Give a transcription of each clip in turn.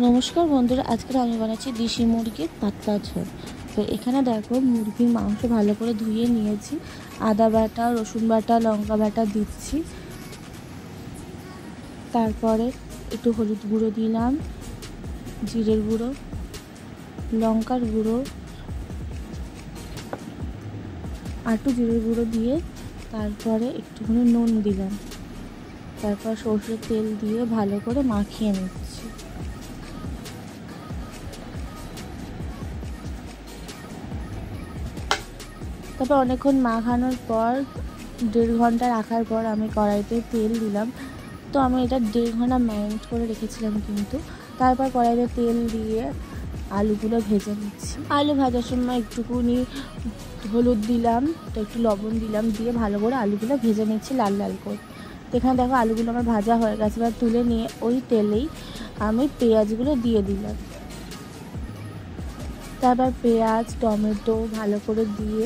নমস্কার বন্ধুরা, আজকে আমি বানাচ্ছি দেশি মুরগির পাতলা ঝোল। তো এখানে দেখো মুরগির মাংস ভালো করে ধুয়ে নিয়েছি। আদা বাটা, রসুন বাটা, লঙ্কা বাটা দিচ্ছি। তারপরে একটু হলুদ গুঁড়ো দিলাম, জিরের গুঁড়ো, লঙ্কার গুঁড়ো আর একটু জিরের গুঁড়ো দিয়ে তারপরে একটুখানি নুন দিলাম। তারপর সরষের তেল দিয়ে ভালো করে মাখিয়ে নিচ্ছি। তারপর অনেকক্ষণ মাখানোর পর 1.5 ঘন্টা রাখার পর আমি কড়াইতে তেল দিলাম। তো আমি এটা 1.5 ঘন্টা ম্যারিনেট করে রেখেছিলাম কিন্তু। তারপর কড়াইতে তেল দিয়ে আলুগুলো ভেজে নিচ্ছি। আলু ভাজার সময় একটুকুনি হলুদ দিলাম, তো একটু লবণ দিলাম, দিয়ে ভালো করে আলুগুলো ভেজে নিচ্ছি লাল লাল করে। তো এখানে দেখো আলুগুলো আমার ভাজা হয়ে গেছে। এবার তুলে নিয়ে ওই তেলেই আমি পেঁয়াজগুলো দিয়ে দিলাম। তারপর পেঁয়াজ, টমেটো ভালো করে দিয়ে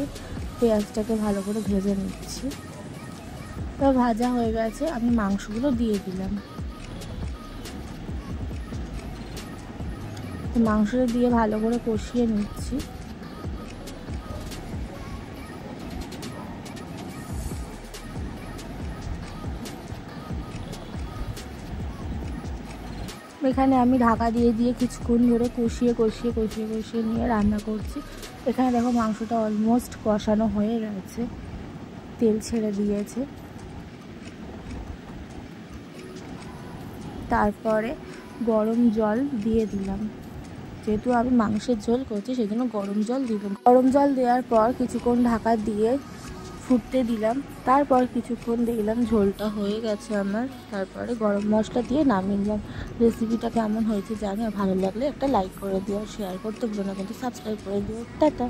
পেঁয়াজটাকে ভালো করে ভেজে নিচ্ছি। এবার ভাজা হয়ে গেছে, আমি মাংসগুলো দিয়ে দিলাম। মাংসটা দিয়ে ভালো করে কষিয়ে নিচ্ছি। এখানে আমি ঢাকা দিয়ে দিয়ে কিছুক্ষণ ধরে কষিয়ে নিয়ে রান্না করছি। এখানে দেখো মাংসটা অলমোস্ট কষানো হয়ে গেছে, তেল ছেড়ে দিয়েছে। তারপরে গরম জল দিয়ে দিলাম। যেহেতু আমি মাংসের ঝোল করছি সেই জন্য গরম জল দিলাম। গরম জল দেওয়ার পর কিছুক্ষণ ঢাকা দিয়ে ফুটতে দিলাম। তারপর কিছুক্ষণ দেখলাম ঝোলটা হয়ে গেছে আমার। তারপরে গরম মশলা দিয়ে নামিয়ে নিলাম। রেসিপিটা কেমন হয়েছে জানি, ভালো লাগলে একটা লাইক করে দিও, শেয়ার করতে ভুলো না কিন্তু সাবস্ক্রাইব করে দিও। টাটা।